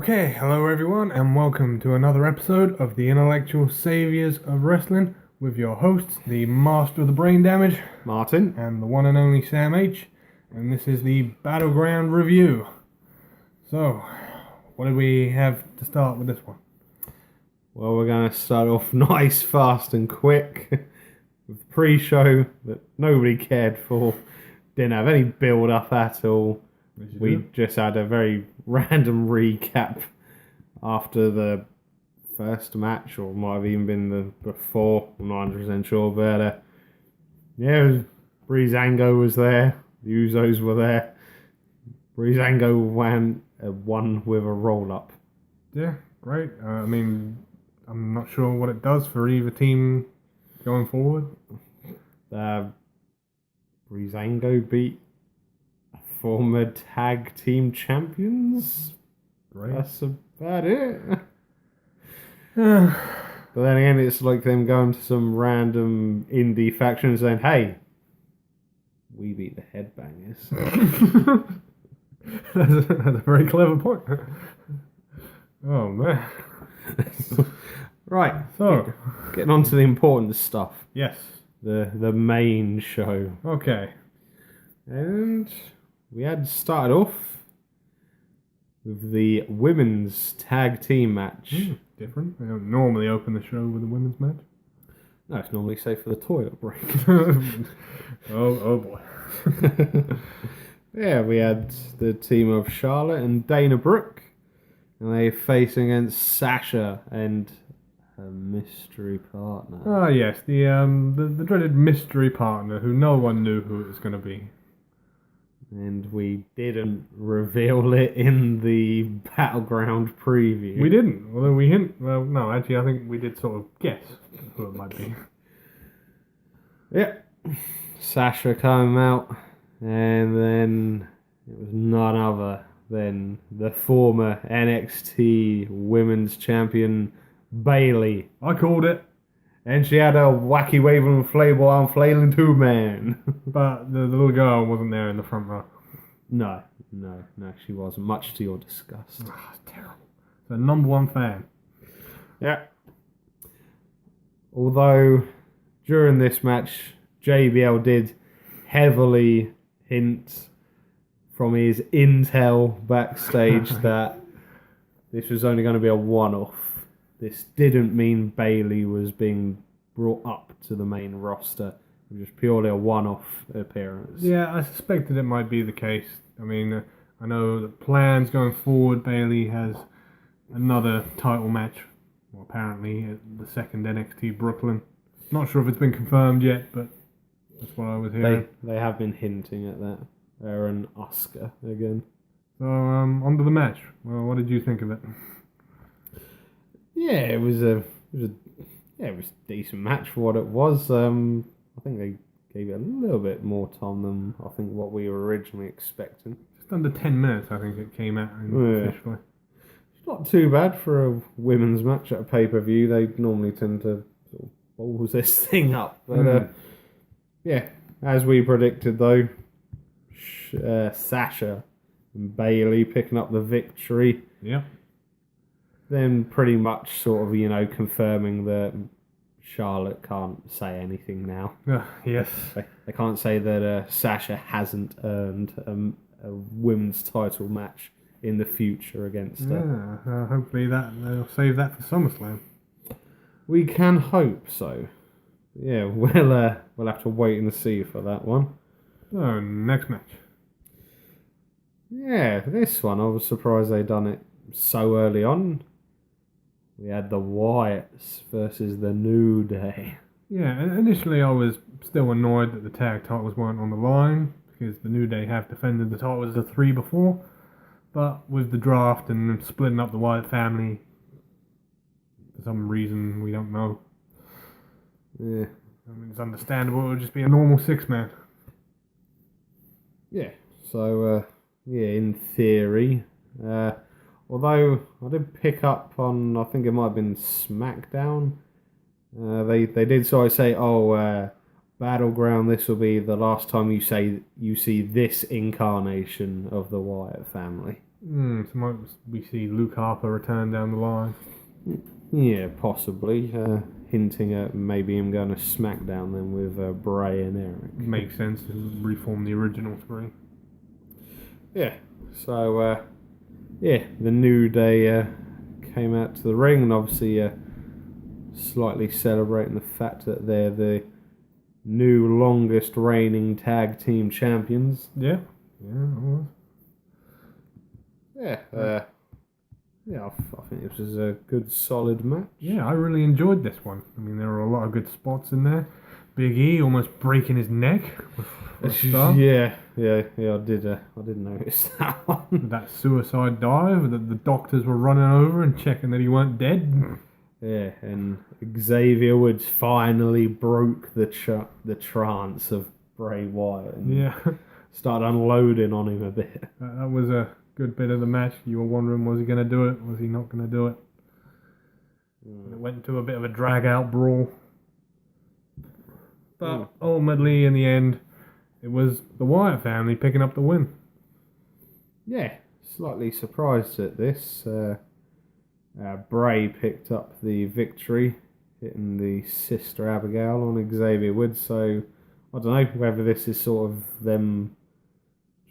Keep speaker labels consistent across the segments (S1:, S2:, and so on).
S1: Okay, hello everyone, and welcome to another episode of the Intellectual Saviors of Wrestling with your hosts, the Master of the Brain Damage,
S2: Martin.
S1: and the one and only Sam H. And this is the Battleground review. So, what do we have to start with this one?
S2: Well, we're going to start off nice, fast and quick with the pre-show that nobody cared for. Didn't have any build-up at all. We just had a very random recap after the first match, or might have even been the before. I'm not 100% sure, but Breezango was there. The Usos were there. Breezango won with a roll-up.
S1: Yeah, great. I'm not sure what it does for either team going forward.
S2: Breezango beat former tag team champions.
S1: Right.
S2: That's about it. But then again, it's like them going to some random indie faction and saying, "Hey, we beat the Headbangers."
S1: That's a very clever point. Oh man.
S2: Right.
S1: So,
S2: getting on to the important stuff.
S1: yes.
S2: The main show.
S1: Okay.
S2: And we had started off with the women's tag team match.
S1: Different. They don't normally open the show with a women's match.
S2: No, it's normally safe for the toilet break.
S1: oh boy.
S2: Yeah, we had the team of Charlotte and Dana Brooke, and they facing against Sasha and her mystery partner.
S1: Ah, yes, the dreaded mystery partner who no one knew who it was going to be.
S2: And we didn't reveal it in the Battleground preview.
S1: We didn't, although we hint. Well, no, actually, I think we did sort of guess who it might be.
S2: Yeah, Sasha came out, and then it was none other than the former NXT Women's Champion Bayley.
S1: I called it.
S2: And she had a wacky waving inflatable arm flailing too, man.
S1: But the little girl wasn't there in the front row.
S2: No, she wasn't. Much to your disgust.
S1: Oh, it's terrible. The number one fan.
S2: Yeah. Although, during this match, JBL did heavily hint from his intel backstage that this was only going to be a one-off. This didn't mean Bayley was being brought up to the main roster. It was just purely a one-off appearance.
S1: Yeah, I suspected it might be the case. I mean, I know the plans going forward, Bayley has another title match, well, apparently, at the second NXT Brooklyn. Not sure if it's been confirmed yet, but that's what I was hearing.
S2: They have been hinting at that. They're an Oscar again.
S1: So, on to the match. Well, what did you think of it?
S2: Yeah, it was a decent match for what it was. I think they gave it a little bit more time than I think what we were originally expecting.
S1: Just under 10 minutes, I think it came out officially.
S2: It's not too bad for a women's match at a pay-per-view. They normally tend to sort of balls this thing up. But yeah, as we predicted though, Sasha and Bayley picking up the victory.
S1: Yeah.
S2: Then pretty much sort of, confirming that Charlotte can't say anything now.
S1: Yes.
S2: They can't say that Sasha hasn't earned a women's title match in the future against her.
S1: Yeah, hopefully they'll save that for SummerSlam.
S2: We can hope so. Yeah, we'll have to wait and see for that one.
S1: So, next match.
S2: Yeah, this one, I was surprised they done it so early on. We had the Wyatts versus the New Day.
S1: Yeah, initially I was still annoyed that the tag titles weren't on the line, because the New Day have defended the titles the 3 before. But with the draft and splitting up the Wyatt family, for some reason we don't know.
S2: Yeah.
S1: I mean, it's understandable, it would just be a normal 6-man.
S2: Yeah, so, in theory, although I did pick up on, I think it might have been SmackDown, they did sort of say, Battleground, this will be the last time you see this incarnation of the Wyatt family.
S1: So might we see Luke Harper return down the line?
S2: Yeah, possibly. Hinting at maybe him going to SmackDown then with Bray and Eric.
S1: Makes sense to reform the original three.
S2: Yeah. So, the New Day came out to the ring and obviously slightly celebrating the fact that they're the new longest reigning tag team champions.
S1: Yeah. Yeah.
S2: I think this was a good, solid match.
S1: Yeah, I really enjoyed this one. I mean, there were a lot of good spots in there. Big E almost breaking his neck.
S2: Yeah, I did notice that one.
S1: That suicide dive that the doctors were running over and checking that he weren't dead.
S2: Yeah, and Xavier Woods finally broke the trance of Bray Wyatt and started unloading on him a bit.
S1: That was a good bit of the match. You were wondering, was he going to do it? Was he not going to do it? It went into a bit of a drag-out brawl. But ultimately, in the end, it was the Wyatt family picking up the win.
S2: Yeah, slightly surprised at this. Bray picked up the victory, hitting the Sister Abigail on Xavier Woods. So, I don't know whether this is sort of them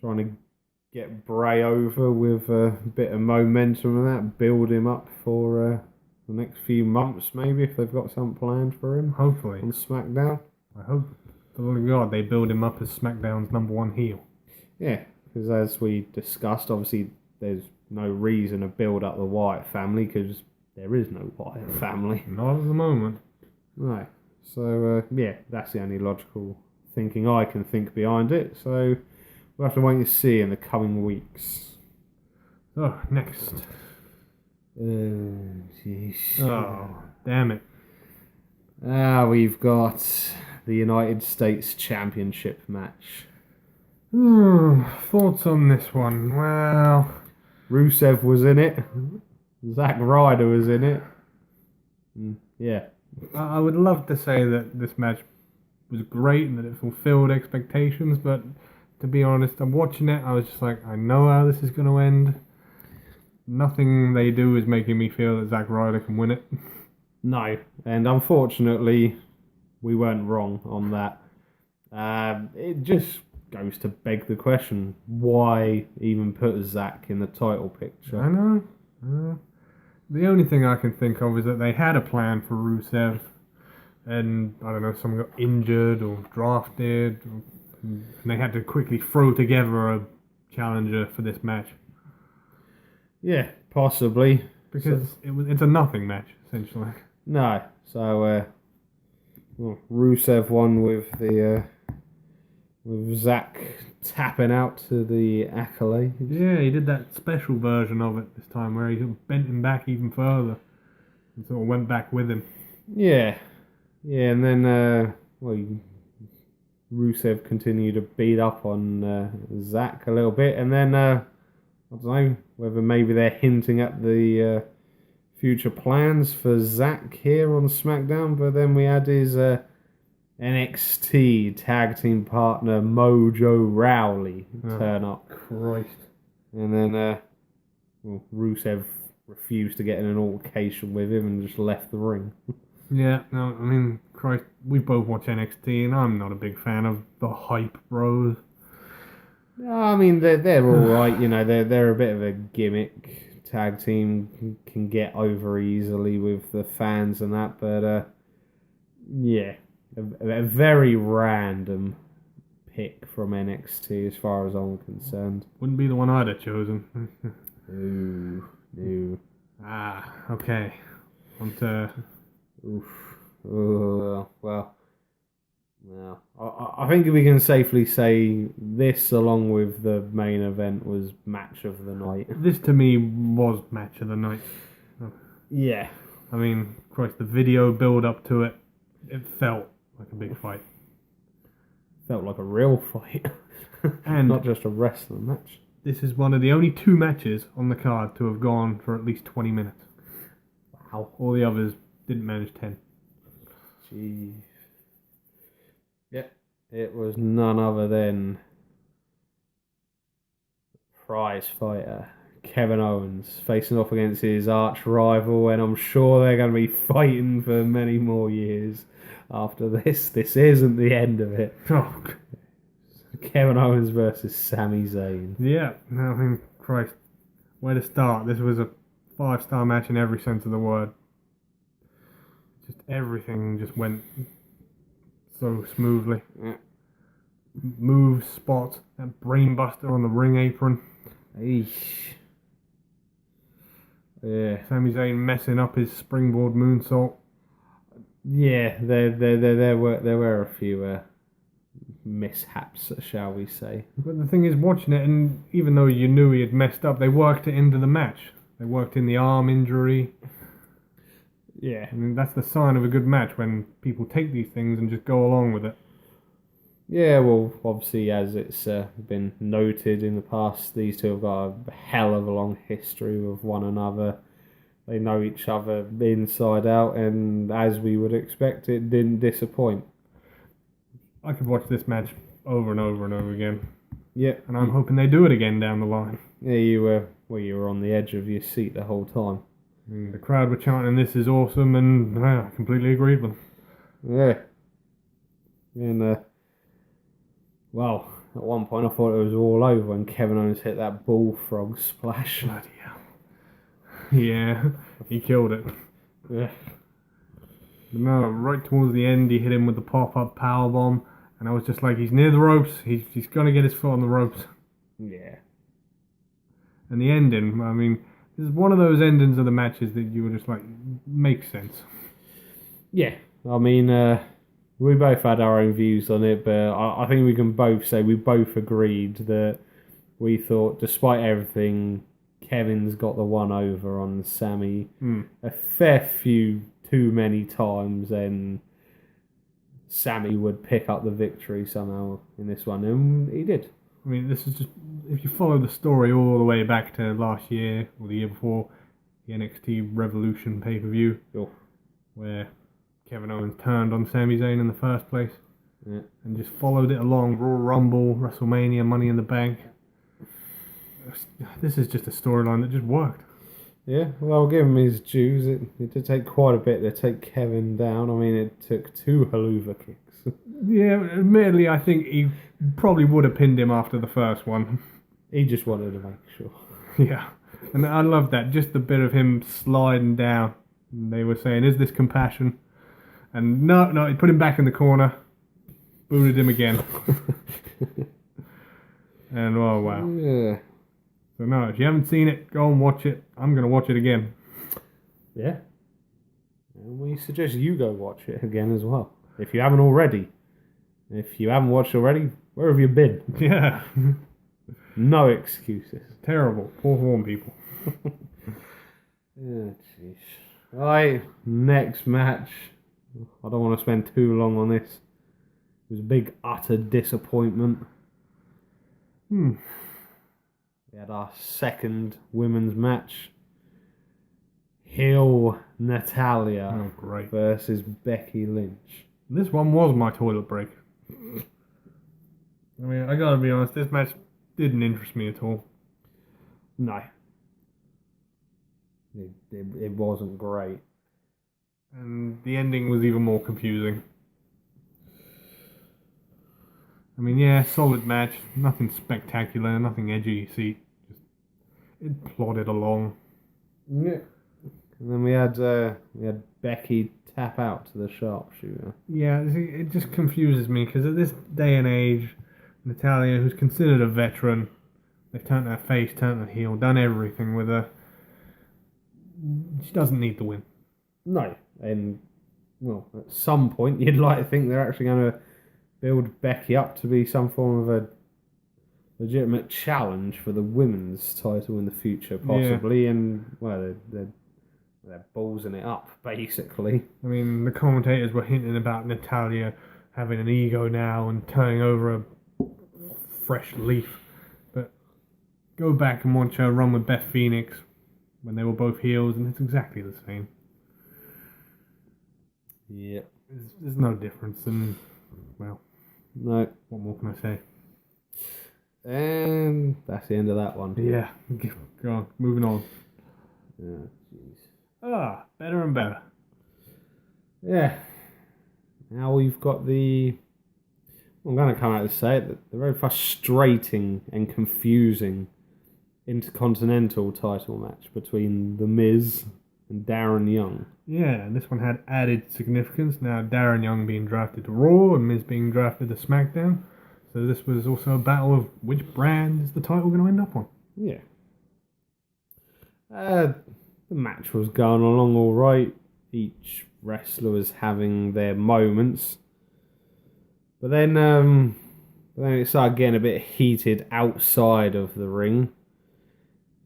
S2: trying to get Bray over with a bit of momentum and that, build him up for the next few months, maybe, if they've got something planned for him.
S1: Hopefully.
S2: On SmackDown.
S1: I hope, for the love of God, they build him up as SmackDown's #1 heel.
S2: Yeah, because as we discussed, obviously there's no reason to build up the Wyatt family because there is no Wyatt family.
S1: Not at the moment.
S2: No. So, that's the only logical thinking I can think behind it. So, we'll have to wait and see in the coming weeks.
S1: Oh, next.
S2: Jeez.
S1: Oh, damn it.
S2: We've got the United States Championship match.
S1: Thoughts on this one? Well,
S2: Rusev was in it. Zack Ryder was in it. Yeah.
S1: I would love to say that this match was great and that it fulfilled expectations, but to be honest, I'm watching it, I was just like, I know how this is going to end. Nothing they do is making me feel that Zack Ryder can win it.
S2: No, and unfortunately, we weren't wrong on that. It just goes to beg the question, why even put Zack in the title picture?
S1: I know. The only thing I can think of is that they had a plan for Rusev, and I don't know, someone got injured or drafted, and they had to quickly throw together a challenger for this match.
S2: Yeah, possibly.
S1: Because it's a nothing match, essentially.
S2: No, so Rusev won with Zack tapping out to the accolade.
S1: Yeah, he did that special version of it this time where he sort of bent him back even further and sort of went back with him.
S2: Yeah, and then Rusev continued to beat up on Zack a little bit, and then I don't know whether maybe they're hinting at the future plans for Zack here on SmackDown, but then we had his NXT tag team partner Mojo Rawley turn up.
S1: Christ.
S2: And then Rusev refused to get in an altercation with him and just left the ring.
S1: Yeah, no, I mean, Christ, we both watch NXT and I'm not a big fan of the hype bros.
S2: I mean, they're all right, you know, they're a bit of a gimmick. Tag team can get over easily with the fans and that, but a very random pick from NXT as far as I'm concerned.
S1: Wouldn't be the one I'd have chosen.
S2: No.
S1: Okay. On to...
S2: Well, I think we can safely say this, along with the main event, was match of the night.
S1: This to me was match of the night.
S2: Yeah.
S1: I mean, Christ, the video build up to it, it felt like a big fight.
S2: Felt like a real fight.
S1: And
S2: not just a wrestling match.
S1: This is one of the only 2 matches on the card to have gone for at least 20 minutes.
S2: Wow.
S1: All the others didn't manage 10.
S2: Jeez. Yep. It was none other than prize fighter Kevin Owens facing off against his arch rival, and I'm sure they're going to be fighting for many more years after this. This isn't the end of it.
S1: Oh,
S2: Kevin Owens versus Sami Zayn.
S1: yeah. I mean, Christ, where to start? This was a 5-star match in every sense of the word. Just everything just went so smoothly.
S2: Yeah.
S1: Moves, spots, that brainbuster on the ring apron.
S2: Eesh. Yeah.
S1: Sami Zayn messing up his springboard moonsault.
S2: Yeah, there were a few mishaps, shall we say.
S1: But the thing is, watching it, and even though you knew he had messed up, they worked it into the match. They worked in the arm injury.
S2: Yeah.
S1: I mean, that's the sign of a good match, when people take these things and just go along with it.
S2: Yeah, well, obviously, as it's been noted in the past, these two have got a hell of a long history with one another. They know each other inside out, and as we would expect, it didn't disappoint.
S1: I could watch this match over and over and over again.
S2: Yeah.
S1: And I'm hoping they do it again down the line.
S2: Yeah, you were on the edge of your seat the whole time.
S1: The crowd were chanting, "This is awesome," and I completely agreed with them.
S2: Yeah. And, well, at one point I thought it was all over when Kevin Owens hit that bullfrog splash.
S1: Bloody hell. Yeah, he killed it.
S2: Yeah.
S1: But no, right towards the end, he hit him with the pop-up powerbomb, and I was just like, he's near the ropes, he's going to get his foot on the ropes.
S2: Yeah.
S1: And the ending, I mean, this is one of those endings of the matches that you were just like, makes sense.
S2: Yeah. I mean, we both had our own views on it, but I think we can both say we both agreed that we thought, despite everything, Kevin's got the one over on Sami a fair few too many times, and Sami would pick up the victory somehow in this one, and he did.
S1: I mean, this is just, if you follow the story all the way back to last year, or the year before, the NXT Revolution pay-per-view, where Kevin Owens turned on Sami Zayn in the first place, and just followed it along, Royal Rumble, WrestleMania, Money in the Bank. This is just a storyline that just worked.
S2: Yeah, well, I'll give him his dues. It did take quite a bit to take Kevin down. I mean, it took 2 haluva kicks.
S1: Yeah, admittedly, I think he probably would have pinned him after the first one.
S2: He just wanted to make sure.
S1: Yeah, and I love that. Just the bit of him sliding down. And they were saying, "Is this compassion?" And no, he put him back in the corner, booted him again. And oh wow.
S2: Yeah.
S1: So no, if you haven't seen it, go and watch it. I'm going to watch it again.
S2: Yeah. And we suggest you go watch it again as well, if you haven't already. If you haven't watched already, where have you been?
S1: Yeah.
S2: No excuses.
S1: Terrible. Poor form, people.
S2: Yeah, jeez. Right, next match. I don't want to spend too long on this. It was a big, utter disappointment. We had our second women's match. Heel Natalia versus Becky Lynch.
S1: This one was my toilet break. I mean, I gotta be honest, this match didn't interest me at all.
S2: No. It wasn't great.
S1: And the ending was even more confusing. I mean, yeah, solid match. Nothing spectacular, nothing edgy. See, just it plodded along.
S2: Yeah. And then we had Becky tap out to the sharpshooter.
S1: Yeah, see, it just confuses me because at this day and age, Natalia, who's considered a veteran, they've turned her face, turned her heel, done everything with her. She doesn't need the win.
S2: No, and well, at some point you'd like to think they're actually going to build Becky up to be some form of a legitimate challenge for the women's title in the future, possibly. Yeah. And well, they're ballsing it up, basically.
S1: I mean, the commentators were hinting about Natalia having an ego now and turning over a fresh leaf. But go back and watch her run with Beth Phoenix when they were both heels, and it's exactly the same.
S2: Yep.
S1: There's no difference, and, well,
S2: no.
S1: what more can I say?
S2: And that's the end of that one.
S1: Yeah. Go on. Moving on.
S2: Yeah, jeez.
S1: Better and better.
S2: Yeah. Now we've got the... I'm going to come out and say it, the very frustrating and confusing Intercontinental title match between The Miz and Darren Young.
S1: Yeah, and this one had added significance. Now Darren Young being drafted to Raw and Miz being drafted to SmackDown. So this was also a battle of which brand is the title going to end up on.
S2: Yeah. The match was going along all right. Each wrestler was having their moments. But then it started getting a bit heated outside of the ring.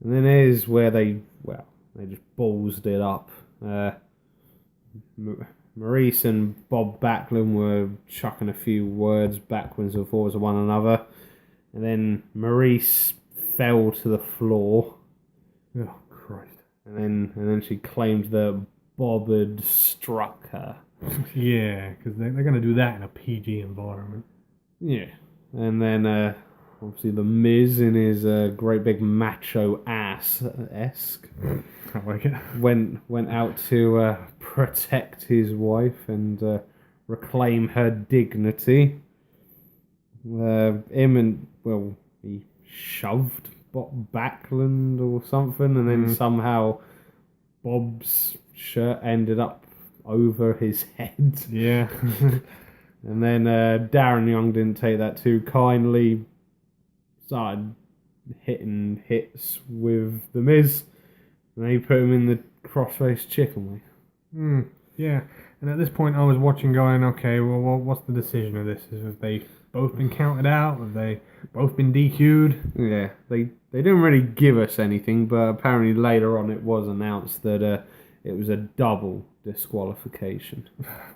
S2: And then here's where they just ballsed it up. Maurice and Bob Backlund were chucking a few words backwards and forwards of one another. And then Maurice fell to the floor.
S1: Oh, Christ.
S2: And then she claimed that Bob had struck her.
S1: Yeah, because they're going to do that in a PG environment.
S2: Yeah. And then, obviously, The Miz in his great big macho ass-esque
S1: I like it.
S2: went out to protect his wife and reclaim her dignity. He shoved Bob Backlund or something, and then somehow Bob's shirt ended up over his head.
S1: Yeah.
S2: And then Darren Young didn't take that too kindly. Started hitting hits with The Miz. And then he put him in the crossface chicken way.
S1: Yeah. And at this point I was watching going, okay, well, what's the decision of this? Have they both been counted out? Have they both been DQ'd?
S2: Yeah, they didn't really give us anything, but apparently later on it was announced that it was a double disqualification.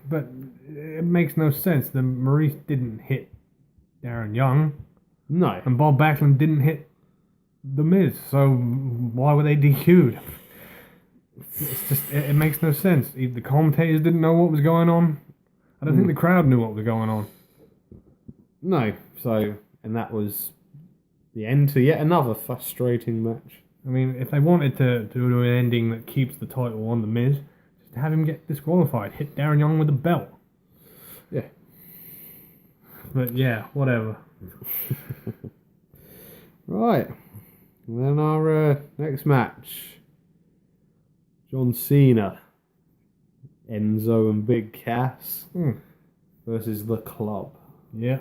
S1: But it makes no sense. The Maurice didn't hit Darren Young.
S2: No.
S1: And Bob Backlund didn't hit The Miz. So why were they DQ'd? It's just, it makes no sense. The commentators didn't know what was going on. I don't think the crowd knew what was going on.
S2: No. So, and that was the end to yet another frustrating match.
S1: I mean, if they wanted to do an ending that keeps the title on The Miz, just have him get disqualified. Hit Darren Young with the belt.
S2: Yeah.
S1: But yeah, whatever.
S2: Right. And then our next match. John Cena, Enzo and Big Cass versus The Club.
S1: Yeah.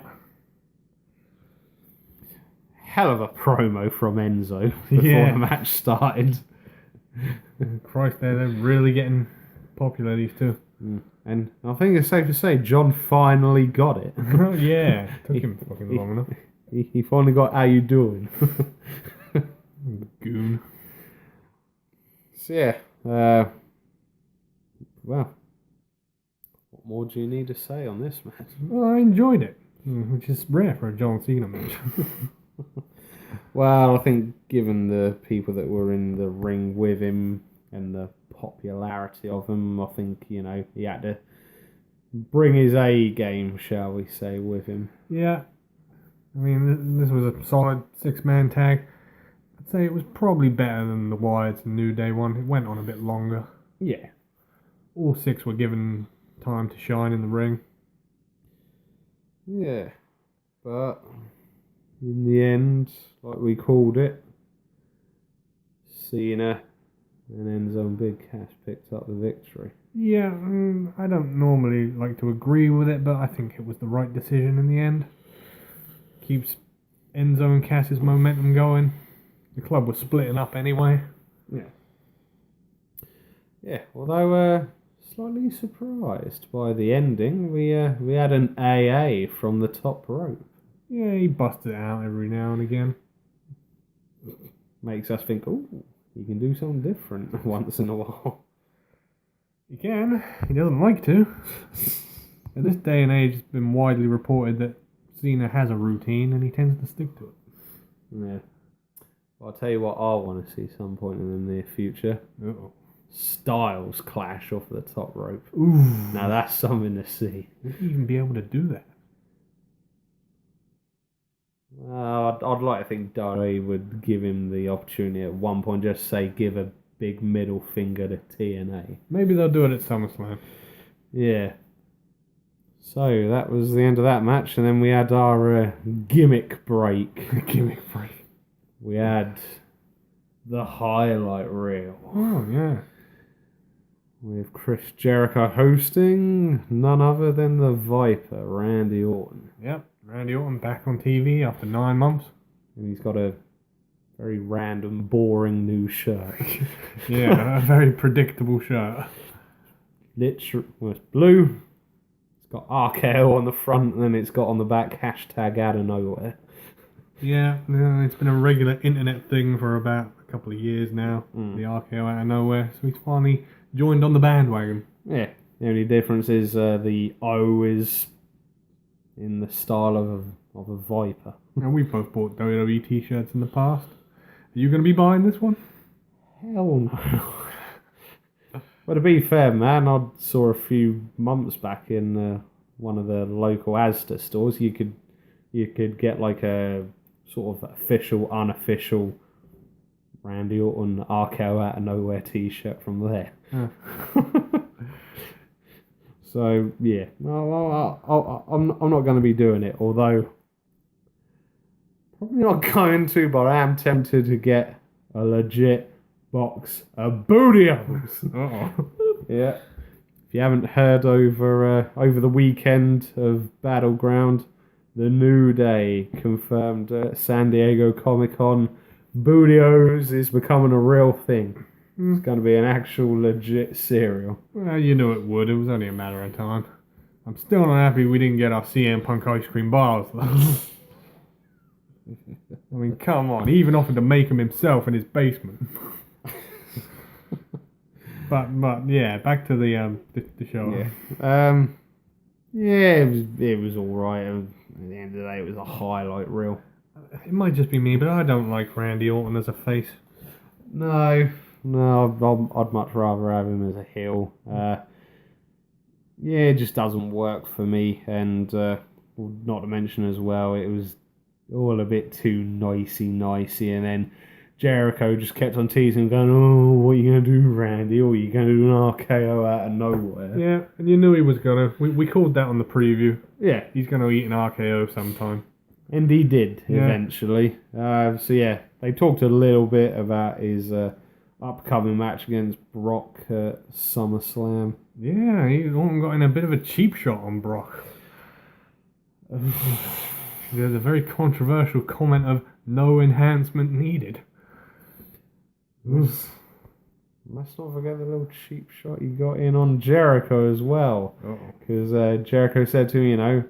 S2: Hell of a promo from Enzo before the match started.
S1: Christ, they're really getting popular, these two.
S2: And I think it's safe to say John finally got it.
S1: Oh, yeah. Took him fucking long enough.
S2: He finally got how you doing.
S1: Goon.
S2: So yeah. Well, what more do you need to say on this match?
S1: Well, I enjoyed it, which is rare for a John Cena match.
S2: Well, I think given the people that were in the ring with him and the popularity of him, I think, he had to bring his A game, shall we say, with him.
S1: Yeah. I mean, this was a solid 6-man tag. I'd say it was probably better than the Wyatts and New Day one. It went on a bit longer.
S2: Yeah.
S1: All 6 were given time to shine in the ring.
S2: Yeah. But in the end, like we called it, Cena and Enzo and Big Cass picked up the victory.
S1: Yeah, I don't normally like to agree with it, but I think it was the right decision in the end. Keeps Enzo and Cass's momentum going. The club was splitting up anyway.
S2: Yeah. Yeah, although slightly surprised by the ending, we had an AA from the top rope.
S1: Yeah, he busted it out every now and again.
S2: Makes us think, oh, you can do something different once in a while.
S1: He can. He doesn't like to. At this day and age, it's been widely reported that Cena has a routine and he tends to stick to it.
S2: Yeah. Well, I'll tell you what I want to see some point in the near future.
S1: Uh-oh.
S2: Styles clash off the top rope.
S1: Ooh.
S2: Now that's something to see.
S1: Would he even be able to do that?
S2: I'd like to think Dare would give him the opportunity at one point, just say give a big middle finger to TNA.
S1: Maybe they'll do it at SummerSlam.
S2: Yeah. So that was the end of that match, and then we had our gimmick break.
S1: Gimmick break.
S2: We had the highlight reel.
S1: Oh, yeah.
S2: With Chris Jericho hosting none other than the Viper, Randy Orton.
S1: Yep, Randy Orton back on TV after 9 months.
S2: And he's got a very random, boring new shirt.
S1: Yeah, a very predictable shirt.
S2: Well, it's blue. It's got RKO on the front, and then it's got on the back hashtag out of nowhere.
S1: Yeah, it's been a regular internet thing for about a couple of years now. The RKO out of nowhere. So he's finally joined on the bandwagon.
S2: Yeah, the only difference is the O is in the style of a Viper.
S1: Now, we've both bought WWE t-shirts in the past. Are you going to be buying this one?
S2: Hell no. But to be fair, man, I saw a few months back in one of the local Asda stores. You could get like a sort of official, unofficial Randy Orton RKO out of nowhere t-shirt from there. So yeah, I'm not going to be doing it. Although probably not going to, but I am tempted to get a legit box of Bootios. Yeah. If you haven't heard over the weekend of Battleground, the New Day confirmed at San Diego Comic-Con, Bootios is becoming a real thing. It's going to be an actual legit cereal.
S1: Well, you knew it would. It was only a matter of time. I'm still not happy we didn't get our CM Punk ice cream bars, though. I mean, come on. He even offered to make them himself in his basement. But yeah, back to the show.
S2: Yeah, it was all right. At the end of the day, it was a highlight reel.
S1: It might just be me, but I don't like Randy Orton as a face.
S2: No, I'd much rather have him as a heel. It just doesn't work for me, and not to mention as well, it was all a bit too nicey, and then Jericho just kept on teasing, going, "Oh, what are you going to do, Randy? Or are you going to do an RKO out of nowhere?"
S1: Yeah, and you knew he was going to. We called that on the preview.
S2: Yeah.
S1: He's going to eat an RKO sometime.
S2: And he did, eventually. So yeah, they talked a little bit about his upcoming match against Brock at SummerSlam.
S1: Yeah, he's got in a bit of a cheap shot on Brock. There's a very controversial comment of no enhancement needed.
S2: Let's not forget the little cheap shot you got in on Jericho as well. Because Jericho said to him,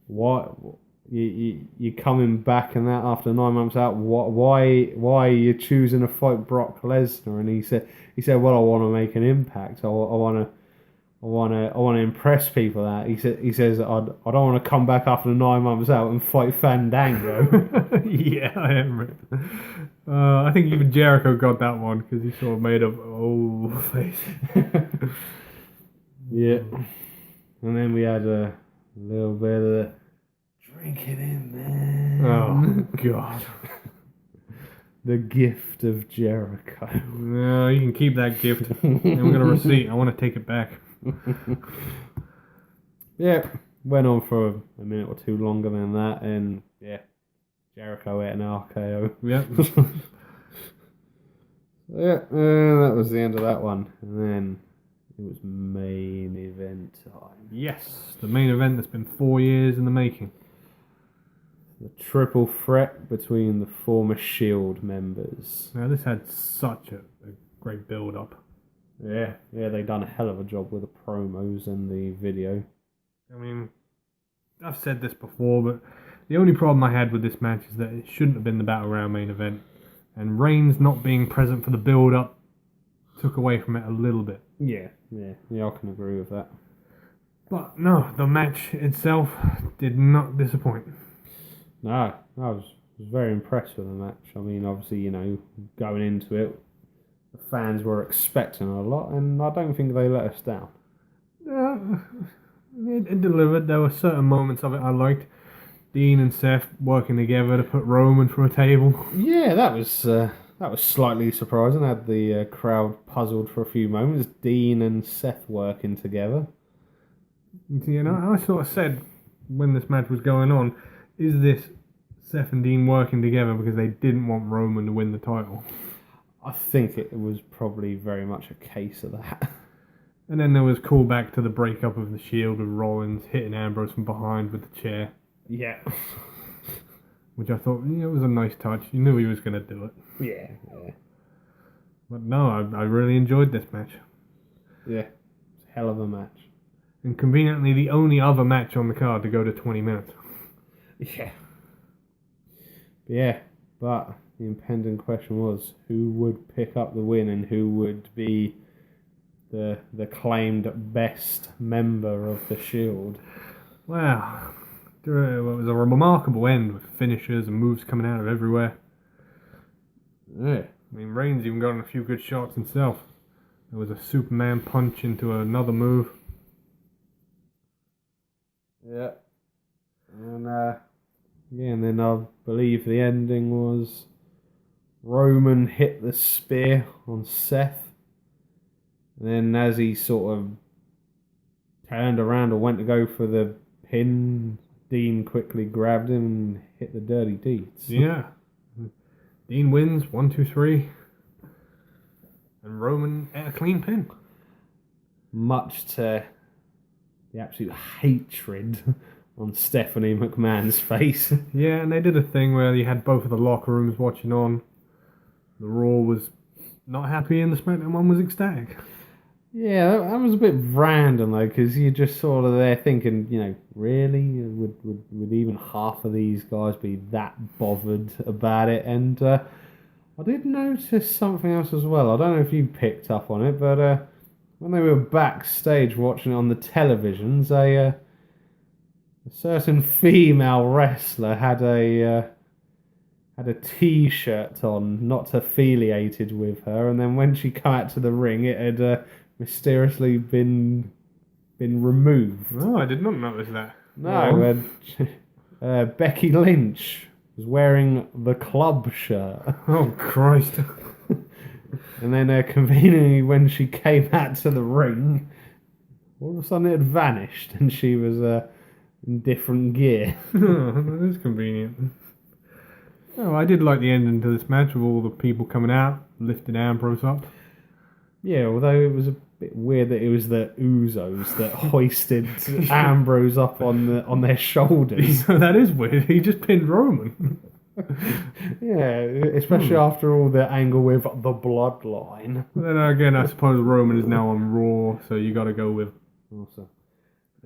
S2: what you coming back and that after 9 months out? Why are you choosing to fight Brock Lesnar? And he said, well, I want to make an impact. I want to impress people. That he says I don't want to come back after 9 months out and fight Fandango.
S1: Yeah, I am. I think even Jericho got that one because he sort of made a face.
S2: Yeah, and then we had a little bit of the drink it in, man.
S1: Oh God.
S2: The gift of Jericho.
S1: No, you can keep that gift. And we got a receipt. I want to take it back.
S2: Yeah, went on for a minute or two longer than that, and yeah, Jericho ate an RKO.
S1: Yep.
S2: That was the end of that one, and then it was main event time.
S1: Yes, the main event that's been 4 years in the making.
S2: The triple threat between the former Shield members.
S1: Now this had such a great build-up.
S2: Yeah, they done a hell of a job with the promos and the video.
S1: I mean, I've said this before, but the only problem I had with this match is that it shouldn't have been the Battleground main event, and Reigns not being present for the build-up took away from it a little bit.
S2: Yeah, I can agree with that.
S1: But no, the match itself did not disappoint.
S2: No, I was very impressed with the match. I mean, obviously, going into it, the fans were expecting a lot, and I don't think they let us down.
S1: It delivered. There were certain moments of it I liked. Dean and Seth working together to put Roman through a table.
S2: Yeah, that was slightly surprising. I had the crowd puzzled for a few moments. Dean and Seth working together.
S1: You know, I sort of said when this match was going on, is this Seth and Dean working together because they didn't want Roman to win the title?
S2: I think it was probably very much a case of that.
S1: And then there was callback to the breakup of the Shield with Rollins hitting Ambrose from behind with the chair.
S2: Yeah.
S1: Which I thought, it was a nice touch. You knew he was going to do it.
S2: Yeah.
S1: But no, I really enjoyed this match.
S2: Yeah. It's a hell of a match.
S1: And conveniently, the only other match on the card to go to 20 minutes.
S2: Yeah. But the impending question was, who would pick up the win and who would be the claimed best member of the Shield?
S1: Wow. It was a remarkable end with finishers and moves coming out of everywhere.
S2: Yeah.
S1: I mean, Reigns even got in a few good shots himself. There was a Superman punch into another move.
S2: Yeah. And then I believe the ending was Roman hit the spear on Seth. And then as he sort of turned around or went to go for the pin, Dean quickly grabbed him and hit the dirty deeds.
S1: Yeah. Dean wins, 1, 2, 3. And Roman at a clean pin.
S2: Much to the absolute hatred on Stephanie McMahon's face.
S1: Yeah, and they did a thing where you had both of the locker rooms watching on. The Raw was not happy and the SmackDown one was ecstatic.
S2: Yeah, that was a bit random though, because you're just sort of there thinking, really, would even half of these guys be that bothered about it? And I did notice something else as well. I don't know if you picked up on it, but when they were backstage watching it on the televisions, a certain female wrestler had a T-shirt on, not affiliated with her, and then when she came out to the ring, it had mysteriously been removed.
S1: Oh, I did not notice that.
S2: No, Becky Lynch was wearing the club shirt.
S1: Oh, Christ.
S2: And then conveniently when she came out to the ring, all of a sudden it had vanished and she was in different gear.
S1: Oh, that is convenient. Oh, I did like the ending to this match with all the people coming out, lifting Ambrose up.
S2: Yeah, although it was a bit weird that it was the Usos that hoisted Ambrose up on their shoulders.
S1: That is weird. He just pinned Roman.
S2: Yeah, especially after all the angle with the bloodline.
S1: Then again, I suppose Roman is now on Raw, so you got to go with.
S2: Also,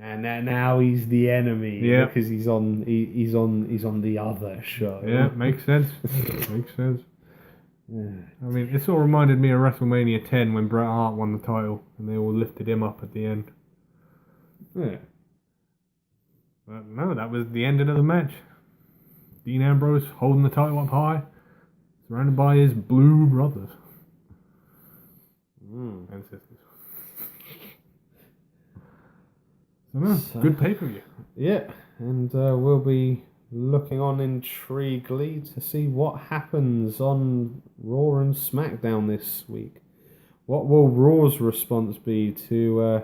S2: and now he's the enemy because he's on the other show.
S1: Yeah, makes sense. Makes sense. Yeah. I mean, it sort of reminded me of WrestleMania 10 when Bret Hart won the title and they all lifted him up at the end.
S2: Yeah.
S1: But no, that was the ending of the match. Dean Ambrose holding the title up high, surrounded by his blue brothers and sisters. So, good pay-per-view.
S2: Yeah, and we'll be looking on intriguedly to see what happens on Raw and SmackDown this week. What will Raw's response be to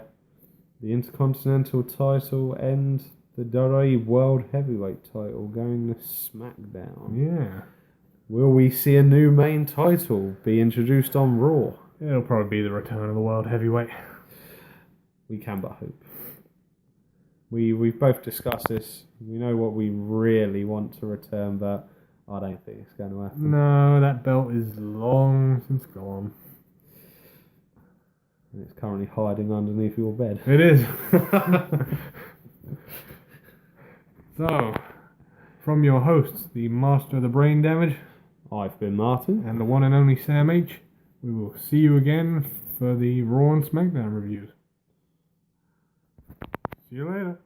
S2: the Intercontinental title and the WWE World Heavyweight title going to SmackDown?
S1: Yeah.
S2: Will we see a new main title be introduced on Raw?
S1: It'll probably be the return of the World Heavyweight.
S2: We can but hope. We've both discussed this. We know what we really want to return, but I don't think it's going to happen.
S1: No, that belt is long since gone.
S2: And it's currently hiding underneath your bed.
S1: It is. So, from your hosts, the Master of the Brain Damage,
S2: I've been Martin.
S1: and the one and only Sam H. We will see you again for the Raw and SmackDown reviews. See you later.